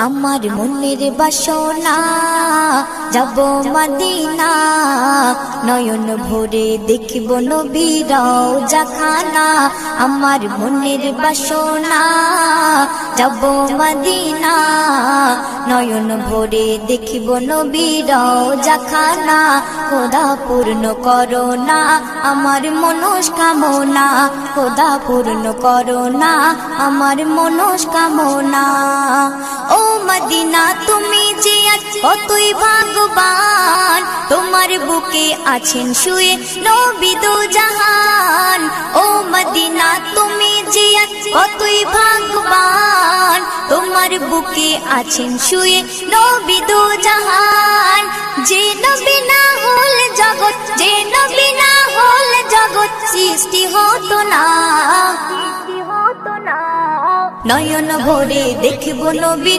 আমার মনের বাসনা যাব মদিনা, নয়ন ভরে দেখব নবীর রওজা খানা। আমার মনের বাসনা যাব মদিনা, নয়ন ভরে দেখব নবীর রওজা খানা। খোদা পূর্ণ করো না আমার মনস্কামনা, খোদা পূর্ণ করো না আমার মনস্কামনা। ও মদিনা তুমি যে আজ কতই ভাগ্যবান, তোমার বুকে আছেন শুয়ে নবী দো জাহান। ও মদিনা তুমি যে আজ কতই ভাগ্যবান, তোমার বুকে আছেন শুয়ে নবী দো জাহান। যে নবী না হলে জগৎ, যে নবী না হলে জগৎ সৃষ্টি হতো না। নয়ন ভরে দেখব নবী